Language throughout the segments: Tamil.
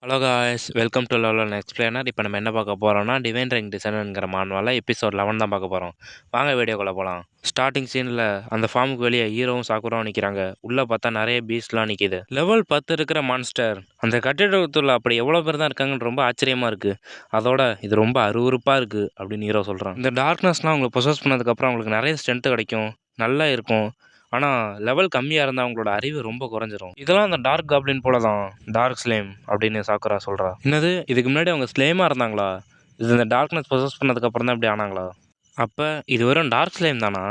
Hello guys, welcome to level explainer. இப்போ நம்ம என்ன பார்க்க போகிறோம்னா டிவைன் ரிங் டிசைனுங்கிற மானுவலில் எபிசோட் 11 தான் பார்க்க போகிறோம். வாங்க வீடியோக்குள்ளே போகலாம். ஸ்டார்டிங் சீனில் அந்த ஃபார்முக்கு வெளியே ஹீரோவும் சாக்குராவும் நிற்கிறாங்க. உள்ளே பார்த்தா நிறைய பீஸ்ட்லாம் நிற்கிது. லெவல் 10 இருக்கிற மான்ஸ்டர் அந்த கட்டிடத்துள்ள அப்படி எவ்வளோ பேர் தான் இருக்காங்கன்னு ரொம்ப ஆச்சரியமாக இருக்குது. அதோட இது ரொம்ப அருவருப்பாக இருக்குது அப்படின்னு ஹீரோ சொல்கிறான். இந்த டார்க்னஸ்லாம் அவங்களுக்கு பொசஸ் பண்ணதுக்கப்புறம் அவங்களுக்கு நிறைய ஸ்ட்ரென்த்து கிடைக்கும், நல்லா இருக்கும். ஆனால் லெவல் கம்மியாக இருந்தால் அவங்களோட அறிவு ரொம்ப குறைஞ்சிரும். இதெல்லாம் அந்த டார்க் காப்ளின் போல தான், டார்க் ஸ்லேம் அப்படின்னு சாக்குரா சொல்கிறா. என்னது, இதுக்கு முன்னாடி அவங்க ஸ்லேமாக இருந்தாங்களா? இது இந்த டார்க்னஸ் பொசஸ் பண்ணதுக்கப்புறம் தான் இப்படி ஆனாங்களா? அப்போ இது வெறும் டார்க் ஸ்லேம் தானா?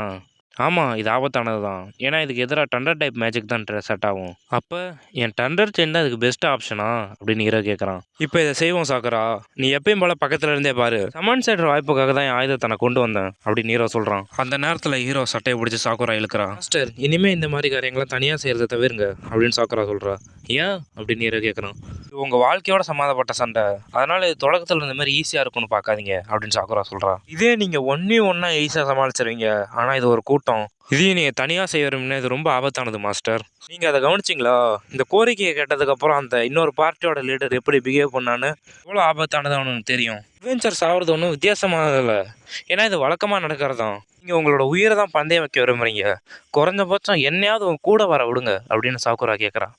ஆமாம், இது ஆபத்தானது தான். ஏன்னா இதுக்கு எதிராக டண்டர் டைப் மேஜிக் தான் செட் ஆகும். அப்போ என் டண்டர் செயின் தான் இதுக்கு பெஸ்ட் ஆப்ஷனா அப்படின்னு ஹீரோ கேட்குறான். இப்போ இதை செய்வோம் சாக்கரா, நீ எப்பயும் போல பக்கத்துல இருந்தே பாரு. சமன் சைடுற வாய்ப்புக்காக தான் என் ஆயுதத்தை நான் கொண்டு வந்தேன் அப்படின்னு ஹீரோ சொல்கிறான். அந்த நேரத்தில் ஹீரோ சட்டையை பிடிச்சி சாக்குரா இழுக்கிறா. மாஸ்டர், இனிமேல் இந்த மாதிரி காரியங்களை தனியாக செய்கிறத தவிருங்க அப்படின்னு சாக்குரா சொல்கிறா. ஏன் அப்படின்னு ஹீரோ கேட்குறான். இது உங்கள் வாழ்க்கையோட சம்மந்தப்பட்ட சண்டை, அதனால இது தொடக்கத்தில் இந்த மாதிரி ஈஸியாக இருக்கும்னு பார்க்காதீங்க அப்படின்னு சாக்குரா சொல்கிறா. இதே நீங்கள் ஒன்றா ஈஸியாக சமாளிச்சிருவீங்க, ஆனால் இது ஒரு கூட்டம், இதையும் நீங்கள் தனியாக செய்யறோம்னா இது ரொம்ப ஆபத்தானது மாஸ்டர். நீங்கள் அதை கவனிச்சிங்களா? இந்த கோரிக்கையை கேட்டதுக்கப்புறம் அந்த இன்னொரு பார்ட்டியோட லீடர் எப்படி பிஹேவ் பண்ணான்னு எவ்வளோ ஆபத்தானது அவனுக்கு தெரியும். அட்வென்ச்சர்ஸ் ஆகிறது ஒன்றும் வித்தியாசமானதில்லை, ஏன்னா இது வழக்கமாக நடக்கிறதான். நீங்கள் உங்களோட உயிரை தான் பந்தயம் வைக்க விரும்புகிறீங்க, குறைஞ்சபட்சம் என்னையாவது உங்க கூட வர விடுங்க அப்படின்னு சாக்குரா கேட்குறான்.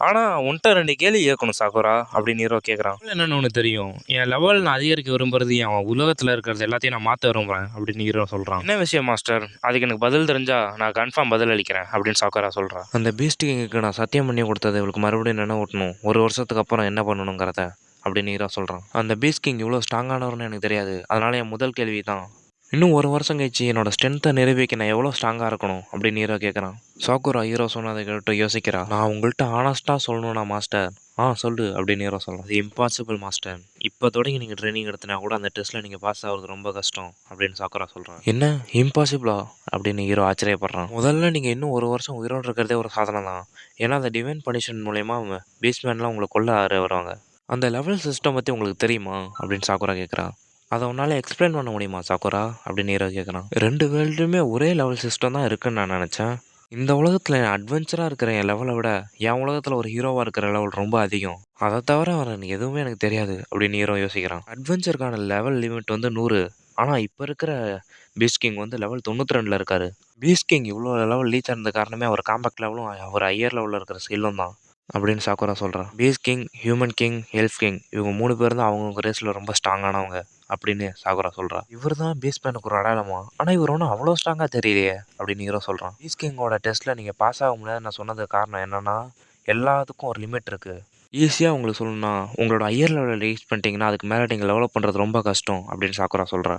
ஆனால் உன்ட்ட 2 கேள்வி கேட்கணும் சாக்குரா அப்படின்னு ஹீரோ கேட்குறான். என்னென்னு ஒன்று தெரியும், என் லெவல் நான் அதிகரிக்க விரும்புறது என் உலகத்தில் இருக்கிறது எல்லாத்தையும் நான் மாற்ற விரும்புகிறேன் அப்படின்னு ஹீரோ சொல்கிறான். என்ன விஷயம் மாஸ்டர்? அதுக்கு எனக்கு பதில் தெரிஞ்சா நான் கன்ஃபார்ம் பதில் அளிக்கிறேன் அப்படின்னு சாக்குரா சொல்கிறான். அந்த பீஸ்ட் கிங்குக்கு நான் சத்தியம் பண்ணி கொடுத்தது இவளுக்கு மறுபடியும் நினைவூட்டணும், 1 வருஷத்துக்கு அப்புறம் என்ன பண்ணணுங்கிறத அப்படின்னு ஹீரோ சொல்கிறான். அந்த பீஸ்ட் கிங் இவ்வளோ ஸ்ட்ராங்கானவர்னு எனக்கு தெரியாது, அதனால என் முதல் கேள்வி தான், இன்னும் 1 வருஷம் கழிச்சு என்னோட ஸ்ட்ரென்த்தை நிரூபிக்க நான் எவ்வளோ ஸ்ட்ராங்காக இருக்கணும் அப்படின்னு ஹீரோ கேட்குறான். சாக்குரா ஹீரோ சொன்னதை கேட்டு யோசிக்கிறா. நான் உங்கள்கிட்ட ஆனஸ்ட்டாக சொல்லணும்னா மாஸ்டர், சொல்லு அப்படின்னு ஹீரோ சொல்கிறான். இது இம்பாசிபிள் மாஸ்டர், இப்போ தொடங்கி நீங்கள் ட்ரைனிங் எடுத்தினா கூட அந்த டெஸ்ட்டில் நீங்கள் பாஸ் ஆகிறது ரொம்ப கஷ்டம் அப்படின்னு சாக்குரா சொல்கிறான். என்ன இம்பாசிபிளா அப்படின்னு ஹீரோ ஆச்சரியப்படுறான். முதல்ல நீங்கள் இன்னும் 1 வருஷம் உயிரோடு இருக்கிறதே ஒரு சாதனை தான், ஏன்னா அந்த டிவைன் பனிஷ்மெண்ட் மூலயமா பீஸ்மேன்லாம் உங்களை கொல்ல வருவாங்க. அந்த லெவல் சிஸ்டம் பற்றி உங்களுக்கு தெரியுமா அப்படின்னு சாக்குரா கேட்குறான். அதை உன்னால் எக்ஸ்பிளைன் பண்ண முடியுமா சாக்குரா அப்படின்னு ஹீரோ கேட்குறான். 2 வேர்ல்டுமே ஒரே லெவல் சிஸ்டம் தான் இருக்குன்னு நான் நினச்சேன். இந்த உலகத்தில் அட்வென்ச்சராக இருக்கிற என் லெவலை விட என் உலகத்தில் ஒரு ஹீரோவாக இருக்கிற லெவல் ரொம்ப அதிகம், அதை தவிர அவன் எதுவுமே எனக்கு தெரியாது அப்படின்னு ஹீரோ யோசிக்கிறான். அட்வென்ச்சருக்கான லெவல் லிமிட் 100, ஆனால் இப்போ இருக்கிற பீஸ்ட் கிங் லெவல் 92 இருக்காரு. பீஸ்ட் கிங் இவ்வளோ லெவல் ரீச் ஆனது காரணமே அவர் காம்பேக்ட் லெவலும் அவர் ஹையர் லெவலில் இருக்கிற ஸ்கில்லும் தான் அப்படின்னு சாக்குரா சொல்கிறான். Beast king, human king, elf king இவங்க 3 பேர் தான் அவங்கவுங்க ரேஸில் ரொம்ப ஸ்ட்ராங்கானவங்க அப்படின்னு சாகுரா சொல்கிறா. இவர் தான் பீஸ்ட் மேனுக்கு ஒரு அடையாளமா, ஆனால் இவர் ஒன்றும் அவ்வளோ ஸ்ட்ராங்காக தெரியலையே அப்படின்னு ஹீரோ சொல்கிறான். பீஸ்ட் கிங்கோட டெஸ்ட்டில் நீங்கள் பாஸ் ஆக முடியாது நான் சொன்னதுக்கு காரணம் என்னென்னா, எல்லாத்துக்கும் ஒரு லிமிட் இருக்குது. ஈஸியாக உங்களுக்கு சொல்லணும்னா, உங்களோட ஹையர் லெவலில் ரீச் பண்ணிட்டீங்கன்னா அதுக்கு மேலே நீங்கள் டெவலப் பண்ணுறது ரொம்ப கஷ்டம் அப்படின்னு சாக்குரா சொல்கிறா.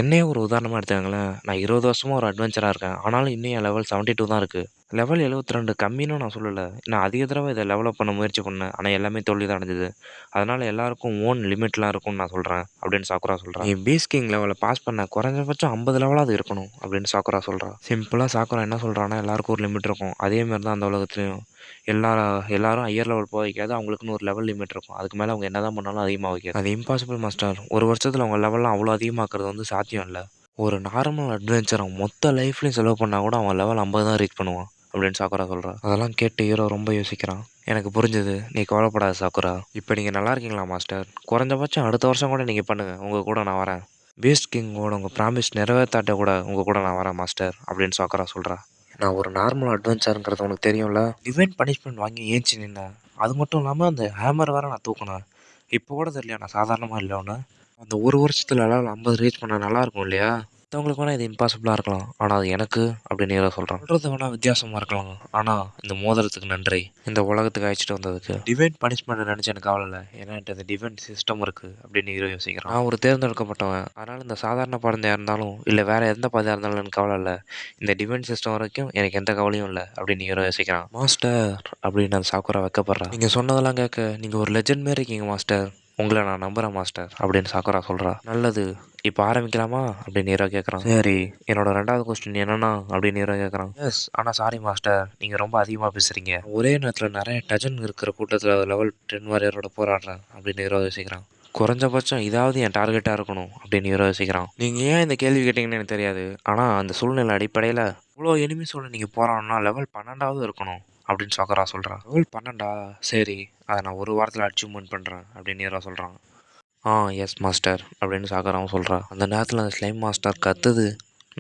என்னையே ஒரு உதாரணமாக எடுத்துக்கங்களேன், நான் 20 வருஷமாக ஒரு அட்வென்ச்சராக இருக்கேன், ஆனாலும் இன்னும் என் லெவல் 72 தான் இருக்குது. லெவல் 72 கம்மின்னு நான் சொல்லலை, நான் அதிக தடவை இதை லெவலப் பண்ண முயற்சி பண்ணேன், ஆனால் எல்லாமே தோல்வி தான் அடைஞ்சது. அதனால் எல்லாருக்கும் ஓன் லிமிட்லாம் இருக்கும்னு நான் சொல்கிறேன் அப்படின்னு சாக்குரா சொல்கிறான். நீ பீஸ்ட் கிங் லெவலை பாஸ் பண்ண குறைஞ்சபட்சம் 50 லெவலாவது இருக்கணும் அப்படின்னு சாக்குரா சொல்கிறான். சிம்பிளாக சாக்குரா என்ன சொல்கிறான்னா, எல்லாருக்கும் ஒரு லிமிட் இருக்கும், அதேமாதிரி தான் அந்த உலகத்துலையும் எல்லாரும் ஹையர் லெவல் போக வைக்காது, அவங்களுக்குன்னு ஒரு லெவல் லிமிட் இருக்கும், அதுக்கு மேலே அவங்க என்ன தான் பண்ணாலும் அதிகமாக வைக்காது. அது இம்பாசிபிள் மாஸ்டர், 1 வருஷத்தில் அவங்க லெவல்லாம் அவ்வளோ அதிகமாக்குறது சாத்தியம் இல்லை. ஒரு நார்மல் அட்வென்ச்சர் அவன் மொத்த லைஃப்லையும் செலவு பண்ணால் கூட அவன் லெவல் 50 தான் ரீச் பண்ணுவான் அப்படின்னு சாக்குரா சொல்கிறான். அதெல்லாம் கேட்டு ஹீரோ ரொம்ப யோசிக்கிறான். எனக்கு புரிஞ்சுது, நீ கவலைப்படாத சாக்குரா, இப்போ நீங்கள் நல்லா இருக்கீங்களா மாஸ்டர்? குறைஞ்சபட்சம் அடுத்த வருஷம் கூட நீங்கள் பண்ணுங்கள், உங்கள் கூட நான் வரேன். பீஸ்ட் கிங்கோட உங்கள் ப்ராமிஸ் நிறைவேற்றாட்ட கூட உங்கள் கூட நான் வரேன் மாஸ்டர் அப்படின்னு சாக்குரா சொல்கிறா. நான் ஒரு நார்மல் அட்வென்ச்சருங்கிறது உனக்கு தெரியும்ல, டிவைன் பனிஷ்மெண்ட் வாங்கி ஏஞ்சி நின்னேன், அது மட்டும் இல்லாமல் அந்த ஹேமர் வேறு நான் தூக்கினேன், இப்போ கூட தெரியலையா நான் சாதாரணமாக இல்லை ஒன்று. அந்த 1 வருஷத்தில் லெவல் 50 ரீச் பண்ணால் நல்லாயிருக்கும் இல்லையா? மற்றவங்களுக்கு வேணால் இது இம்பாசிபிளாக இருக்கலாம், ஆனால் அது எனக்கு அப்படின்னு ஹீரோ சொல்கிறான். சொல்கிறது வேணால் வித்தியாசமாக இருக்கலாம், ஆனால் இந்த மோதிரத்துக்கு நன்றி, இந்த உலகத்துக்கு அழைச்சிட்டு வந்ததுக்கு. டிவைன் பனிஷ்மெண்ட் நினச்சி எனக்கு கவலை இல்லை, ஏன்னா என்கிட்ட இந்த டிவைன் சிஸ்டம் இருக்குது அப்படின்னு ஹீரோ யோசிக்கிறான். நான் ஒரு தேர்ந்தெடுக்கப்பட்டவன், அதனால் இந்த சாதாரண பாதையாக இருந்தாலும் இல்லை வேறு எந்த பாதையாக இருந்தாலும் எனக்கு கவலை இல்லை, இந்த டிவைன் சிஸ்டம் வரைக்கும் எனக்கு எந்த கவலையும் இல்லை அப்படின்னு ஹீரோ யோசிக்கிறான். மாஸ்டர் அப்படின்னு அந்த சாக்குரா வைக்கப்படுறான். நீங்கள் சொன்னதெல்லாம் கேட்க நீங்கள் ஒரு லெஜெண்ட் மாரி இருக்கீங்க மாஸ்டர், உங்களை நான் நம்புகிறேன் மாஸ்டர் அப்படின்னு சாக்குரா சொல்கிறா. நல்லது, இப்போ ஆரம்பிக்கலாமா அப்படின்னு ஹீரோ கேட்குறான். சரி, என்னோட 2வது கொஸ்டின் என்னன்னா அப்படின்னு ஹீரோ கேட்குறான். எஸ், ஆனால் சாரி மாஸ்டர், நீங்கள் ரொம்ப அதிகமாக பேசுகிறீங்க, ஒரே நேரத்தில் நிறைய டஜன் இருக்கிற கூட்டத்தில் லெவல் 10 வாரியரோட போராடுறேன் அப்படின்னு ஹீரோ யோசிக்கிறான். குறைஞ்சபட்சம் இதாவது என் டார்கெட்டாக இருக்கணும் அப்படின்னு ஹீரோ யோசிக்கிறான். நீங்கள் ஏன் இந்த கேள்வி கேட்டிங்கன்னு எனக்கு தெரியாது, ஆனால் அந்த சூழ்நிலை அடிப்படையில் இவ்வளோ எனிமிஸோட நீங்கள் போராடணும்னா லெவல் 12வது இருக்கணும், அப்படின்னு சாக்குரா சொல்கிறான். லெவல் 12 சரி, அதை நான் ஒரு வாரத்தில் அச்சீவ்மெண்ட் பண்ணுறேன் அப்படின்னு ஹீரோ சொல்கிறான். எஸ் மாஸ்டர் அப்படின்னு சாக்குராவும் சொல்கிறான். அந்த நேரத்தில் அந்த ஸ்லைம் மாஸ்டர் கத்துது.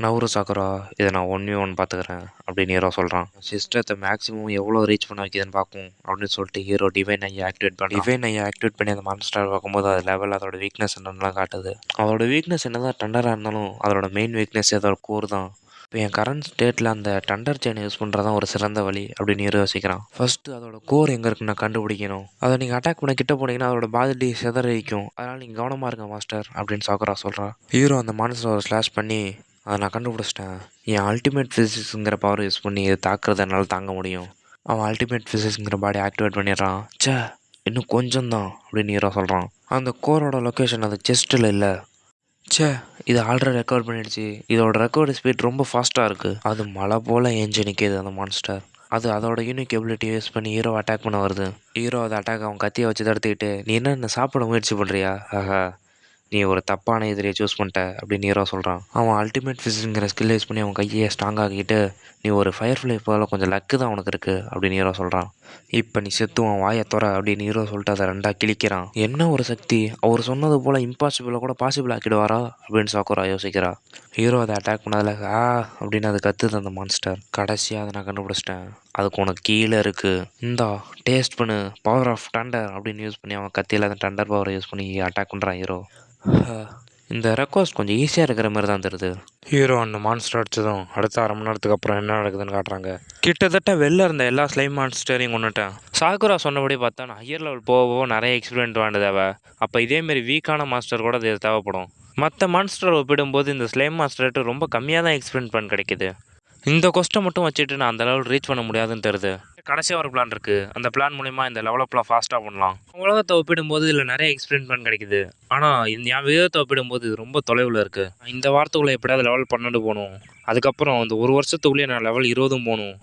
நவரு சாக்குரா, இதை நான் 1v1 பார்த்துக்கிறேன் அப்படின்னு ஹீரோ சொல்கிறான். சிஸ்டத்தை மேக்ஸிமம் எவ்வளோ ரீச் பண்ண வைக்கிதுன்னு பார்க்கும் அப்படின்னு சொல்லிட்டு ஹீரோ டிவைன் ஐயை ஆக்டிவேட் பண்ணி அந்த மான்ஸ்டர் பார்க்கும்போது அது லெவல் அதோட வீக்னஸ் என்னென்னலாம் காட்டுது. அதோட வீக்னஸ் என்னதான் டண்டராக இருந்தாலும் அதோட மெயின் வீக்னஸ் அதோட கோர் தான். இப்போ என் கரண்ட் ஸ்டேட்டில் அந்த டண்டர் செயின் யூஸ் பண்ணுறதான் ஒரு சிறந்த வழி அப்படின்னு ஹீரோ யோசிக்கிறான். ஃபஸ்ட்டு அதோட கோர் எங்கே இருக்குன்னு நான் கண்டுபிடிக்கணும். அதை நீங்கள் அட்டாக் பண்ண கிட்ட போனீங்கன்னா அதோட பாடி சிதறிக்கும். அதனால் நீங்கள் கவனமாக இருங்க மாஸ்டர் அப்படின்னு சாக்குரா சொல்கிறான். ஹீரோ அந்த மான்ஸ்டரை ஸ்லாஷ் பண்ணி அதை நான் கண்டுபிடிச்சிட்டேன். என் அல்டிமேட் ஃபிசிக்ஸுங்கிற பவர் யூஸ் பண்ணி இதை தாக்குறத என்னால் தாங்க முடியும். அவன் அல்டிமேட் ஃபிசிக்ஸுங்கிற பாடி ஆக்டிவேட் பண்ணிடுறான். இன்னும் கொஞ்சம் தான் அப்படின்னு ஹீரோ சொல்கிறான். அந்த கோரோட லொக்கேஷன் அது செஸ்ட்டில் இல்லை. இது ஆல்ரெடி ரெக்கார்ட் பண்ணிடுச்சு. இதோட ரெக்கார்டு ஸ்பீட் ரொம்ப ஃபாஸ்ட்டாக இருக்குது. அது மழை போல் ஏஞ்சி நிற்கிது அந்த மான்ஸ்டர். அது அதோட யூனிக் எபிலிட்டி யூஸ் பண்ணி ஹீரோ அட்டாக் பண்ண வருது. ஹீரோ அதை அட்டாக் அவன் கத்தியை வச்சு தடுத்துக்கிட்டு, நீ என்ன சாப்பிட முயற்சி பண்ணுறியா? நீ ஒரு தப்பான எதிரியை சூஸ் பண்ணிட்ட அப்படின்னு ஹீரோ சொல்கிறான். அவன் அல்டிமேட் ஃபிசிக்ஸுங்கிற ஸ்கில் யூஸ் பண்ணி அவன் கையை ஸ்ட்ராங் ஆகிட்டு, நீ ஒரு ஃபயர்ஃப்ளை போல் கொஞ்சம் லக்கு தான் உனக்கு இருக்குது அப்படின்னு ஹீரோ சொல்கிறான். இப்போ நீ செத்துவான் வாயை தோற அப்படின்னு ஹீரோ சொல்லிட்டு அதை ரெண்டாக கிழிக்கிறான். என்ன ஒரு சக்தி! அவர் சொன்னது போல் இம்பாசிபிளை கூட பாசிபிள் ஆக்கிடுவாரா அப்படின்னு சாக்குரா யோசிக்கிறா. ஹீரோ அதை அட்டாக் பண்ணதில் அப்படின்னு அது கத்துது அந்த மான்ஸ்டர். கடைசியாக அதை நான் கண்டுபிடிச்சிட்டேன். அதுக்கு உனக்கு கீழே இருக்குது, இந்தா டேஸ்ட் பண்ணு, பவர் ஆஃப் டண்டர் அப்படின்னு யூஸ் பண்ணி அவன் கத்தியில் அந்த டண்டர் பவரை யூஸ் பண்ணி அட்டாக் பண்ணுறான் ஹீரோ. இந்த ரெக்வஸ்ட் கொஞ்சம் ஈஸியாக இருக்கிற மாதிரி தான் தெரியுது. ஹீரோ அந்த மான்ஸ்டர் அடிச்சதும் அடுத்த 1/2 மணி நேரத்துக்கு அப்புறம் என்ன நடக்குதுன்னு காட்டுறாங்க. கிட்டத்தட்ட வெளில இருந்த எல்லா ஸ்லைம் மான்ஸ்டரையும் கொண்டுட்டேன். சாக்குரா சொன்னபடி பார்த்தா நான் ஹையர் லெவல் போக நிறைய எக்ஸ்பீரியன்ட் வேண்டு தேவை. அப்போ இதேமாரி வீக்கான மாஸ்டர் கூட இது தேவைப்படும். மற்ற மான்ஸ்டரை ஒப்பிடும்போது இந்த ஸ்லைம் மாஸ்டர்கிட்ட ரொம்ப கம்மியாக தான் எக்ஸ்பீரியன்ட் பண்ண கிடைக்கிது. இந்த கொஸ்ட்டை மட்டும் வச்சுட்டு நான் அந்த லெவல் ரீச் பண்ண முடியாதுன்னு தெரியுது. கடைசியாக ஒரு பிளான் இருக்குது. அந்த பிளான் மூலிமா இந்த லெவலப்லாம் ஃபாஸ்ட்டாக பண்ணலாம். உலகத்தை ஒப்பிடும்போது இதில் நிறைய எக்ஸ்பீரியன்ட் கிடைக்குது. ஆனால் என் விதத்தை ஒப்பிடும்போது இது ரொம்ப தொலைவில் இருக்குது. இந்த வாரத்துக்குள்ளே எப்படியாவது லெவல் 12 போகணும். அதுக்கப்புறம் இந்த ஒரு வருஷத்துக்குள்ளேயே நான் லெவல் 20 போகணும்.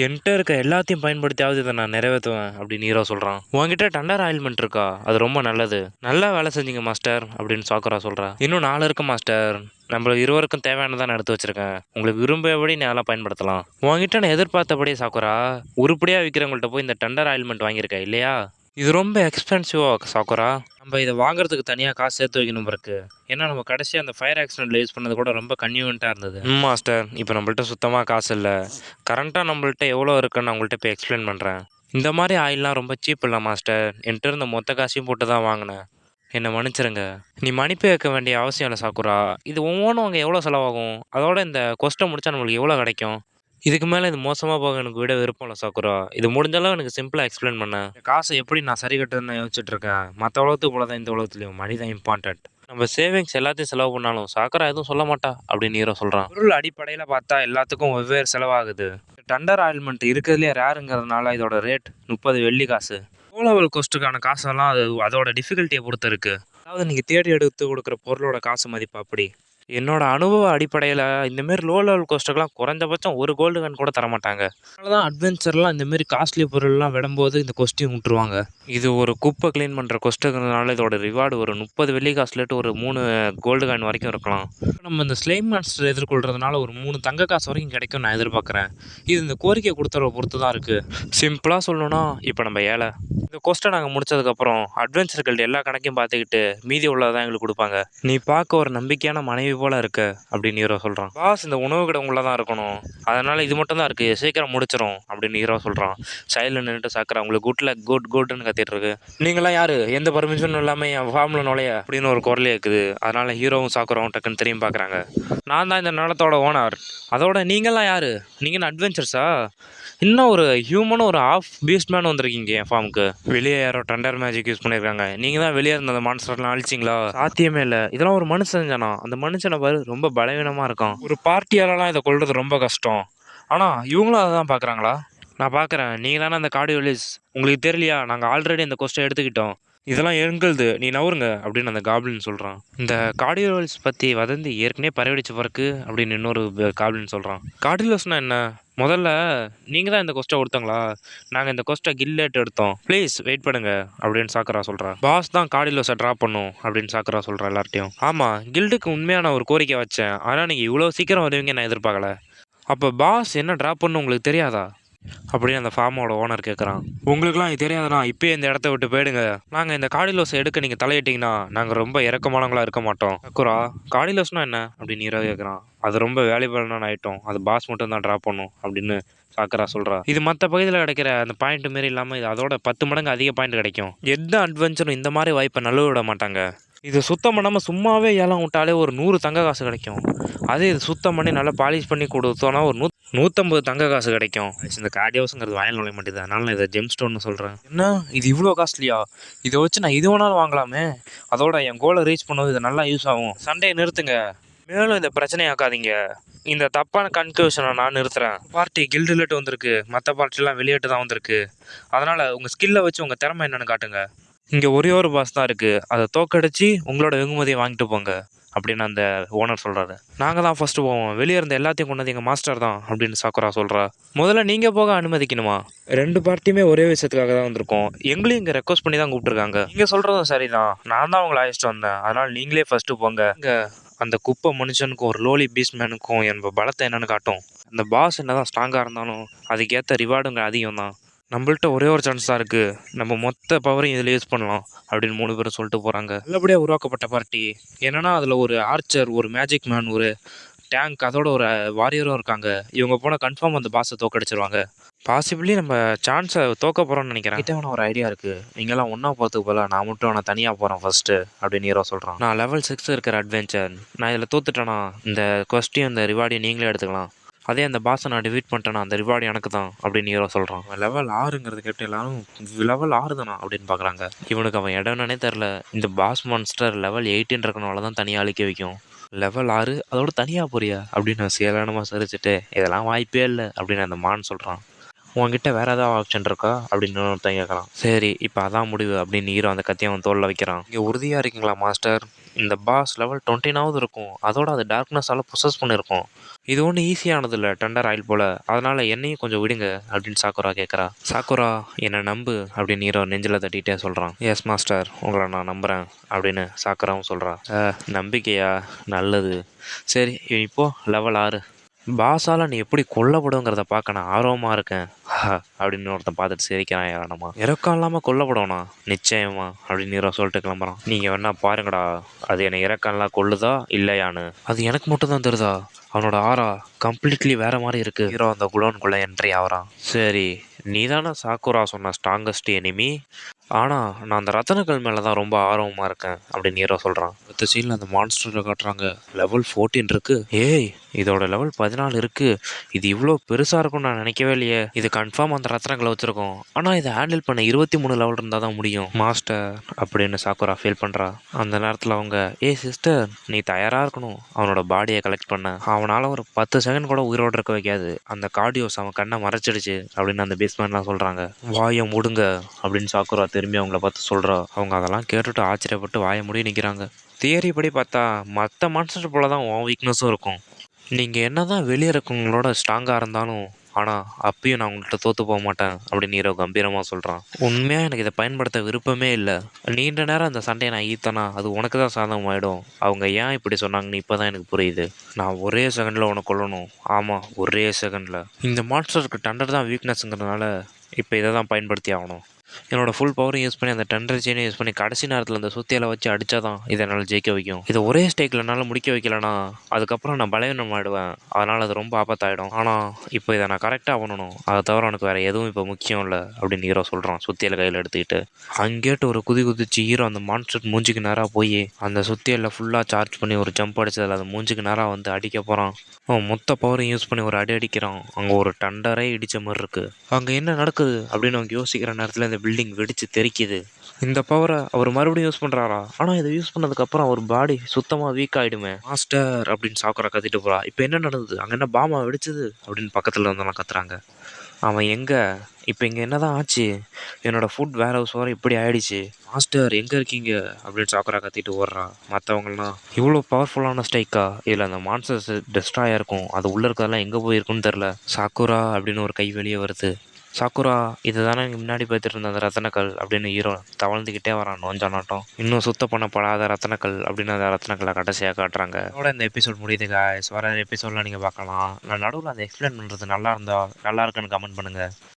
என்கிட்ட இருக்க எல்லாத்தையும் பயன்படுத்தியாவது இதை நான் நிறைவேற்றுவேன் அப்படின்னு ஹீரோ சொல்கிறான். உங்ககிட்ட டண்டர் ஆயில்மெண்ட் இருக்கா? அது ரொம்ப நல்லது. நல்லா வேலை செஞ்சீங்க மாஸ்டர் அப்படின்னு சாக்குரா சொல்கிறா. இன்னும் 4 இருக்கு மாஸ்டர். நம்ம இருவருக்கும் தேவையானதான் நான் எடுத்து வச்சிருக்கேன். உங்களுக்கு விரும்பியபடி நீ அதெல்லாம் பயன்படுத்தலாம். உங்ககிட்ட நான் எதிர்பார்த்தபடியே சாக்குரா, உருப்படியாக விற்கிறவங்கள்ட்ட போய் இந்த டண்டர் ஆயில்மெண்ட் வாங்கியிருக்கேன் இல்லையா? இது ரொம்ப எக்ஸ்பென்சிவா சாக்குரா. நம்ம இதை வாங்குறதுக்கு தனியாக காசு சேர்த்து வைக்கணும் இருக்கு. ஏன்னா நம்ம கடைசியாக அந்த ஃபயர் ஆக்சிடென்ட்ல யூஸ் பண்ணது கூட ரொம்ப கன்வீனியண்ட்டாக இருந்தது. மாஸ்டர், இப்போ நம்மள்ட்ட சுத்தமாக காசு இல்லை. கரண்ட்டாக நம்மள்ட்ட எவ்வளோ இருக்குன்னு நான் உங்கள்கிட்ட இப்போ எக்ஸ்பிளைன் பண்ணுறேன். இந்த மாதிரி ஆயில்லாம் ரொம்ப சீப் இல்லை மாஸ்டர். என்கிட்ட இருந்த மொத்த காசையும் போட்டு தான் வாங்கினேன். என்னை மன்னிச்சிருங்க. நீ மன்னிப்பு வைக்க வேண்டிய அவசியம் இல்லை சாக்குரா. இது ஒவ்வொன்றும் அங்கே எவ்வளோ செலவாகும்? அதோட இந்த கொஸ்ட்டை முடிச்சா நம்மளுக்கு எவ்வளோ கிடைக்கும்? இதுக்கு மேலே இது மோசமாக போக எனக்கு விட விருப்பம் இல்லை சாக்குரா. இது முடிஞ்சாலும் எனக்கு சிம்பிளாக எக்ஸ்பிளைன் பண்ணேன். காசை எப்படி நான் சரி கட்டுன்னு யோசிச்சுட்டு இருக்கேன். மற்ற உலகத்துக்கு போல தான் இந்த உலகத்துலையும் மணி தான் இம்பார்ட்டன்ட். நம்ம சேவிங்ஸ் எல்லாத்தையும் செலவு பண்ணாலும் சாக்குரா எதுவும் சொல்ல மாட்டா அப்படின்னு ஹீரோ சொல்கிறான். பொருள் அடிப்படையில் பார்த்தா எல்லாத்துக்கும் வெவ்வேறு செலவாகுது. டண்டர் ஆயில்மெண்ட் இருக்கிறதுலே ரேருங்கிறதுனால இதோட ரேட் 30 வெள்ளி காசு. லோ லெவல் கொஸ்ட்டுக்கான காசெல்லாம் அது அதோட டிஃபிகல்ட்டியை பொறுத்து இருக்குது. அதாவது நீங்கள் தேடி எடுத்து கொடுக்குற பொருளோட காசு மதிப்பு அப்படி. என்னோட அனுபவ அடிப்படையில் இந்தமாரி லோ லெவல் கோஸ்ட்டுக்கெலாம் குறைஞ்சபட்சம் ஒரு கோல்டு கன் கூட தரமாட்டாங்க. அதனால தான் அட்வென்ச்சர்லாம் இந்தமாரி காஸ்ட்லி பொருள்லாம் விடும்போது இந்த கொஸ்டியும் விட்டுருவாங்க. இது ஒரு குப்பை க்ளீன் பண்ணுற கொஸ்ட்டுங்கிறதுனால இதோட ரிவார்டு ஒரு 30 வெள்ளி காசுலேட்டு ஒரு 3 கோல்டு காயின் வரைக்கும் இருக்கலாம். நம்ம இந்த ஸ்லைம் மான்ஸ்டர் எதிர்கொள்கிறதுனால ஒரு 3 தங்க காசு வரைக்கும் கிடைக்கும் நான் எதிர்பார்க்குறேன். இது இந்த கோரிக்கை கொடுத்தவரை பொறுத்து தான் இருக்குது. சிம்பிளாக சொல்லணும்னா இப்போ நம்ம ஏழை. இந்த கொஸ்ட்டை நாங்கள் முடிச்சதுக்கப்புறம் அட்வென்ச்சர் கில்டு எல்லா கணக்கையும் பார்த்துக்கிட்டு மீதி உள்ளதான் எங்களுக்கு கொடுப்பாங்க. நீ பார்க்க ஒரு நம்பிக்கையான மனைவி போல இருக்க அப்படின்னு ஹீரோ சொல்கிறான். பாஸ் இந்த உணவு கடை உள்ள தான் இருக்கணும். அதனால் இது மட்டும் தான் இருக்குது, சீக்கிரம் முடிச்சிடும் அப்படின்னு ஹீரோ சொல்கிறான். சைடில் நின்றுட்டு சாக்குறா உங்களுக்கு குட்னு கத்திட்டு இருக்கு. நீங்களாம் யார்? எந்த பர்மிஷனும் இல்லாமல் என் ஃபார்மில் நுழைய அப்படின்னு ஒரு குரலே இருக்குது. அதனால் ஹீரோவும் சாக்குறவும் டக்குன்னு திரும்பி பார்க்குறாங்க. நான் தான் இந்த நிலத்தோட ஓனர். அதோட நீங்களாம் யார்? நீங்கள் அட்வென்ச்சர்ஸா? இன்னும் ஒரு ஹியூமனும் ஒரு ஆஃப் பீஸ்ட் மேன் வந்திருக்கீங்க என் ஃபார்முக்கு. வெளியே யாரோ டண்டர் மேஜிக் யூஸ் பண்ணியிருக்காங்க. நீங்கள் தான் வெளியே இருந்த அந்த மான்ஸ்டர்லாம் அழிச்சிங்களா? சாத்தியமே இல்லை. இதெல்லாம் ஒரு மனுஷன் தானா? அந்த மனுஷனை பாரு ரொம்ப பலவீனமாக இருக்கான். ஒரு பார்ட்டியாலலாம் இதை கொள்வது ரொம்ப கஷ்டம். ஆனால் இவங்களும் அதை தான் பார்க்குறாங்களா? நான் பார்க்குறேன். நீங்கள் தானே அந்த கார்டியோலிஸ். உங்களுக்கு தெரியலையா? நாங்கள் ஆல்ரெடி இந்த கொஸ்ட்டை எடுத்துக்கிட்டோம். இதெல்லாம் எங்களுது, நீ நவருங்க அப்படின்னு அந்த காப்ளின் சொல்கிறான். இந்த கார்டியோலிஸ் பற்றி வதந்தி ஏற்கனவே பரவடிச்சு பிறகு அப்படின்னு இன்னொரு காப்ளின் சொல்கிறான். கார்டியோலஸ்னால் என்ன? முதல்ல நீங்கள் தான் இந்த கொஸ்ட்டை கொடுத்தங்களா? நாங்கள் இந்த கொஸ்ட்டை கில்லேட் எடுத்தோம். ப்ளீஸ் வெயிட் பண்ணுங்க அப்படின்னு சாக்குரா சொல்கிறா. பாஸ் தான் கார்டியோலஸை ட்ராப் பண்ணும் அப்படின்னு சாக்குரா சொல்கிறா எல்லார்ட்டையும். ஆமாம், கில்டுக்கு உண்மையான ஒரு கோரிக்கை வச்சேன். ஆனால் நீங்கள் இவ்வளோ சீக்கிரம் வருவீங்க நான் எதிர்பார்க்கல. அப்போ பாஸ் என்ன ட்ராப் பண்ணணும் உங்களுக்கு தெரியாதா? அப்படின்னு அந்த ஃபார்மோட ஓனர் கேட்குறான். உங்களுக்குலாம் இது தெரியாதுண்ணா, இப்பயே இந்த இடத்த விட்டு போயிடுங்க. நாங்கள் இந்த காடிலோஸை எடுக்க நீங்கள் தலையிட்டீங்கன்னா நாங்கள் ரொம்ப இறக்கமானவங்களா இருக்க மாட்டோம். அக்குரா, காடிலோஸ்னா என்ன அப்படின்னு நீரோ கேட்குறான். அது ரொம்ப வேல்யூபிளான ஐட்டம், அது பாஸ் மட்டும் தான் ட்ராப் பண்ணும் அப்படின்னு சாக்கரா சொல்கிறா. இது மற்ற பகுதியில் கிடைக்கிற அந்த பாயிண்ட் மாரி இல்லாமல் இது அதோட 10 மடங்கு அதிக பாயிண்ட் கிடைக்கும். எந்த அட்வென்ச்சரும் இந்த மாதிரி வாய்ப்பை நழுவ விட மாட்டாங்க. இது சுத்தம் பண்ணாமல் சும்மாவே ஏலம் விட்டாலே ஒரு 100 தங்க காசு கிடைக்கும். அதே இது சுத்தம் பண்ணி நல்லா பாலிஷ் பண்ணி கொடுத்தோன்னா ஒரு 150 தங்க காசு கிடைக்கும். இந்த கார்டியோஸுங்கிறது வயல் நுழைய மாட்டேது, அதனால நான் இதை ஜெம் ஸ்டோன்னு சொல்கிறேன். என்ன இது இவ்வளோ காஸ்ட்லியா? இதை வச்சு நான் இது வேணாலும் வாங்கலாமே. அதோட என் கோலை ரீச் பண்ணுவது இது நல்லா யூஸ் ஆகும். சண்டையை நிறுத்துங்க, மேலும் இந்த பிரச்சனையாக்காதீங்க. இந்த தப்பான கன்க்ளூஷனை நான் நிறுத்துறேன். பார்ட்டி கில்டு ரிலேட்டு வந்திருக்கு, மற்ற பார்ட்டிலாம் வெளியேட்டு தான் வந்திருக்கு. அதனால் உங்கள் ஸ்கில்லை வச்சு உங்கள் திறமை என்னென்னு காட்டுங்க. இங்கே ஒரே ஒரு பாஸ் தான் இருக்குது, அதை தோக்கடிச்சு உங்களோட வெகுமதியை வாங்கிட்டு போங்க அப்படின்னு அந்த ஓனர் சொல்கிறாரு. நாங்கள் தான் ஃபஸ்ட்டு போவோம், வெளியே இருந்த எல்லாத்தையும் கொண்டது எங்கள் மாஸ்டர் தான் அப்படின்னு சாக்குரா சொல்கிறா. முதல்ல நீங்கள் போக அனுமதிக்கணுமா? 2 பார்ட்டியுமே ஒரே விஷயத்துக்காக தான் வந்திருக்கோம், எங்களையும் இங்கே ரெக்வஸ்ட் பண்ணி தான் கூப்பிட்ருக்காங்க. நீங்கள் சொல்கிறதும் சரிதான், நான் தான் உங்களை அழைச்சிட்டு வந்தேன், அதனால் நீங்களே ஃபஸ்ட்டு போங்க. இங்கே அந்த குப்பை மனுஷனுக்கும் ஒரு லோலி பீஸ்மேனுக்கும் என் பலத்தை என்னென்னு காட்டும். அந்த பாஸ் என்ன தான் ஸ்ட்ராங்காக இருந்தாலும் அதுக்கேற்ற ரிவார்டுங்க அதிகம் தான். நம்மள்ட்ட ஒரே ஒரு சான்ஸ் தான் இருக்குது, நம்ம மொத்த பவரையும் இதில் யூஸ் பண்ணலாம் அப்படின்னு 3 பேரும் சொல்லிட்டு போகிறாங்க. நல்லபடியாக உருவாக்கப்பட்ட பார்ட்டி என்னென்னா அதில் ஒரு ஆர்ச்சர், ஒரு மேஜிக் மேன், ஒரு டேங்க், அதோட ஒரு வாரியரும் இருக்காங்க. இவங்க போனால் கன்ஃபார்ம் அந்த பாஸை தோக்கடிச்சிருவாங்க. பாசிபிளி நம்ம சான்ஸை தோக்க போகிறோம்னு நினைக்கிறேன். கிட்ட ஒரு ஐடியா இருக்குது, நீங்களாம் ஒன்றா போகிறதுக்கு போல நான் மட்டும் நான் தனியாக போகிறேன் ஃபஸ்ட்டு அப்படின்னு ஹீரோ சொல்கிறான். நான் லெவல் 6 இருக்கிற அட்வென்ச்சர், நான் இதில் தோத்துட்டேன்னா இந்த கொஸ்டின் இந்த ரிவார்டையும் நீங்களே எடுத்துக்கலாம். அதே அந்த பாஸை நான் டிஃபீட் பண்ணிட்டேன்னா அந்த ரிவார்டு எனக்கு தான் அப்படின்னு ஹீரோ சொல்கிறான். லெவல் 6ங்கிறது கேட்டு எல்லாரும் லெவல் 6 தானா அப்படின்னு பார்க்குறாங்க. இவனுக்கு அவன் இடம்னே தெரில. இந்த பாஸ் மான்ஸ்டர் லெவல் 18 இருக்கனால தான் தனியாக அழிக்க வைக்கும். லெவல் 6 அதோட தனியாக போறியா அப்படின்னு நான் சேலனமாக சரிச்சுட்டு இதெல்லாம் வாய்ப்பே இல்லை அப்படின்னு அந்த மான் சொல்கிறான். உங்ககிட்ட வேறு ஏதாவது ஆப்ஷன் இருக்கா அப்படின்னு ஒருத்தன் கேட்குறான். சரி இப்போ அதான் முடிவு அப்படின்னு ஹீரோ அந்த கத்தியை அவன் தோளில் வைக்கிறான். இங்கே உறுதியாக இருக்கீங்களா மாஸ்டர்? இந்த பாஸ் லெவல் 20 இருக்கும், அதோட அது டார்க்னஸால் ப்ரொசஸ் பண்ணியிருக்கோம். இது ஒன்றும் ஈஸியானது இல்லை டெண்டர் ஆயில் போல், அதனால் என்னையும் கொஞ்சம் விடுங்க அப்படின்னு சாக்குரா கேட்குறா. சாக்குரா என்னை நம்பு அப்படின்னு ஹீரோ நெஞ்சில் தட்டிகிட்டே சொல்கிறான். எஸ் மாஸ்டர், உங்களை நான் நம்புகிறேன் அப்படின்னு சாக்குராவும் சொல்கிறான். நம்பிக்கையா? நல்லது. சரி இப்போது லெவல் 6 பாஸால் நீ எப்படி கொல்லப்படுங்கிறத பார்க்க நான் ஆர்வமாக இருக்கேன் அப்படின்னு ஒருத்தன் பார்த்துட்டு சிரிக்கிறான். யாரனமா இறக்கம் இல்லாமல் கொல்லப்படுவானா? நிச்சயமா அப்படின்னு ஹீரோ சொல்லிட்டு கிளம்புறான். நீங்கள் வேணா பாருங்கடா, அது என்னை இறக்கம்லாம் கொள்ளுதா இல்லையான்னு. அது எனக்கு மட்டும் தான் தெரியுதா? அவனோட ஆரா கம்ப்ளீட்லி வேறு மாதிரி இருக்குது. ஹீரோ அந்த குடோனுக்குள்ளே என்ட்ரி ஆகிறான். சரி நீ தானே சாக்குரா சொன்ன ஸ்ட்ராங்கஸ்ட் எனிமி, ஆனால் நான் அந்த ரத்தனக்கல் மேலே தான் ரொம்ப ஆர்வமாக இருக்கேன் அப்படின்னு ஹீரோ சொல்கிறான். அடுத்த சீனில் அந்த மான்ஸ்டரை காட்டுறாங்க. லெவல் 14 இருக்குது. ஏய் இதோட லெவல் 14 இருக்குது, இது இவ்வளோ பெருசாக இருக்கும்னு நான் நினைக்கவே இல்லையே. இது கன்ஃபார்ம் அந்த ரத்னங்களை வச்சுருக்கோம், ஆனால் இதை ஹேண்டில் பண்ண 23 லெவல் இருந்தால் தான் முடியும் மாஸ்டர் அப்படின்னு சாக்குரா ஃபீல் பண்ணுறா. அந்த நேரத்தில் அவங்க சிஸ்டர் நீ தயாராக இருக்கணும் அவனோட பாடியை கலெக்ட் பண்ண. அவனால் ஒரு 10 செகண்ட் கூட உயிரோடு இருக்க வைக்காது, அந்த கார்டியோஸ் அவன் கண்ணை மறைச்சிடுச்சு அப்படின்னு அந்த பேஸ்மேன்லாம் சொல்கிறாங்க. வாயை முடுங்க அப்படின்னு சாக்குரா திரும்பி அவங்கள பார்த்து சொல்கிறா. அவங்க அதெல்லாம் கேட்டுட்டு ஆச்சரியப்பட்டு வாயை மூடி நிற்கிறாங்க. தியரி படி பார்த்தா மற்ற மான்ஸ்டர் போல தான் உன் வீக்னஸும் இருக்கும். நீங்கள் என்ன தான் வெளியே இருக்கவங்களோட ஸ்ட்ராங்காக இருந்தாலும் ஆனால் அப்பயும் நான் உங்கள்கிட்ட தோற்று போக மாட்டேன் அப்படின்னு ஹீரோ கம்பீரமாக சொல்கிறான். உண்மையாக எனக்கு இதை பயன்படுத்த விருப்பமே இல்லை. நீண்ட நேரம் அந்த சண்டையை நான் ஈத்தனா அது உனக்கு தான் சாதகமாயிடும். அவங்க ஏன் இப்படி சொன்னாங்கன்னு இப்போ தான் எனக்கு புரியுது. நான் ஒரே செகண்டில் உனக்கு கொல்லணும். ஆமாம் ஒரே செகண்டில். இந்த மான்ஸ்டருக்கு டண்டர் தான் வீக்னஸ்ங்கிறதுனால இப்போ இதை தான் பயன்படுத்தி ஆகணும். என்னோடய ஃபுல் பவரையும் யூஸ் பண்ணி அந்த டெண்டர் செயினை யூஸ் பண்ணி கடைசி நேரத்தில் அந்த சுத்தியில் வச்சு அடித்தா தான் இதை என்னால் ஜெயிக்க வைக்கும். இதை ஒரே ஸ்டேக்கில் என்னால் முடிக்க வைக்கலன்னா அதுக்கப்புறம் நான் பலவீனம் ஆகிடுவேன், அதனால் அது ரொம்ப ஆபத்தாயிடும். ஆனால் இப்போ இதை நான் கரெக்டாக பண்ணணும், அதை தவிர எனக்கு வேறு எதுவும் இப்போ முக்கியம் இல்லை அப்படின்னு ஹீரோ சொல்கிறான் சுத்தியில் கையில் எடுத்துக்கிட்டு. அங்கேட்டு ஒரு குதிச்சு ஹீரோ அந்த மான்ஸ்டர் மூஞ்சிக்கு நேராக போய் அந்த சுத்தியில் ஃபுல்லாக சார்ஜ் பண்ணி ஒரு ஜம்ப் அடிச்சதில் அந்த மூஞ்சிக்கு நேராக வந்து அடிக்க போகிறான். அவன் மொத்த பவரையும் யூஸ் பண்ணி ஒரு அடி அடிக்கிறான். அங்கே ஒரு டண்டரே இடித்த மாதிரி இருக்குது. அங்கே என்ன நடக்குது அப்படின்னு அவங்க யோசிக்கிற நேரத்தில் இந்த பில்டிங் வெடித்து தெரிக்குது. இந்த பவரை அவர் மறுபடியும் யூஸ் பண்ணுறாரா? ஆனால் இதை யூஸ் பண்ணதுக்கப்புறம் அவர் பாடி சுத்தமாக வீக் ஆகிடுமே. மாஸ்டர் அப்படின்னு சாக்குரா கத்திட்டு போகிறா. இப்போ என்ன நடந்தது? அங்கே என்ன பாமா வெடிச்சது அப்படின்னு பக்கத்தில் இருந்தெல்லாம் கத்துறாங்க. அவன் எங்கே? இப்போ இங்கே என்ன தான் ஆச்சு? என்னோடய ஃபுட் வேர் ஹவுஸ் வர இப்படி ஆகிடுச்சு. மாஸ்டர் எங்கே இருக்கீங்க அப்படின்னு சாக்குரா கத்திட்டு ஓடுறா. மற்றவங்களாம் இவ்வளோ பவர்ஃபுல்லான ஸ்ட்ரைக்கா? இதில் அந்த மான்ஸ்டர்ஸ் டெஸ்ட்ராய் இருக்கும், அது உள்ளே இருக்கிறதெல்லாம் எங்கே போயிருக்குன்னு தெரில. சாக்குரா அப்படின்னு ஒரு கை வெளியே வருது. சாக்குரா இதை தானே நீங்க முன்னாடி பார்த்துட்டு இருந்த அந்த ரத்தனக்கல் அப்படின்னு ஹீரோ தவழ்ந்துக்கிட்டே வரான் நோஞ்சானாட்டம். இன்னும் சுத்தம் பண்ணப்படாத ரத்தனக்கல் அப்படின்னு அந்த ரத்தனக்கல்லை கடைசியாக காட்டுறாங்க. அதோட இந்த எபிசோட் முடியுது guys. வர எபிசோட்லாம் நீங்கள் பார்க்கலாம். நான் நடுவில் அதை எக்ஸ்பிளைன் பண்ணுறது நல்லா இருக்குன்னு கமெண்ட் பண்ணுங்கள்.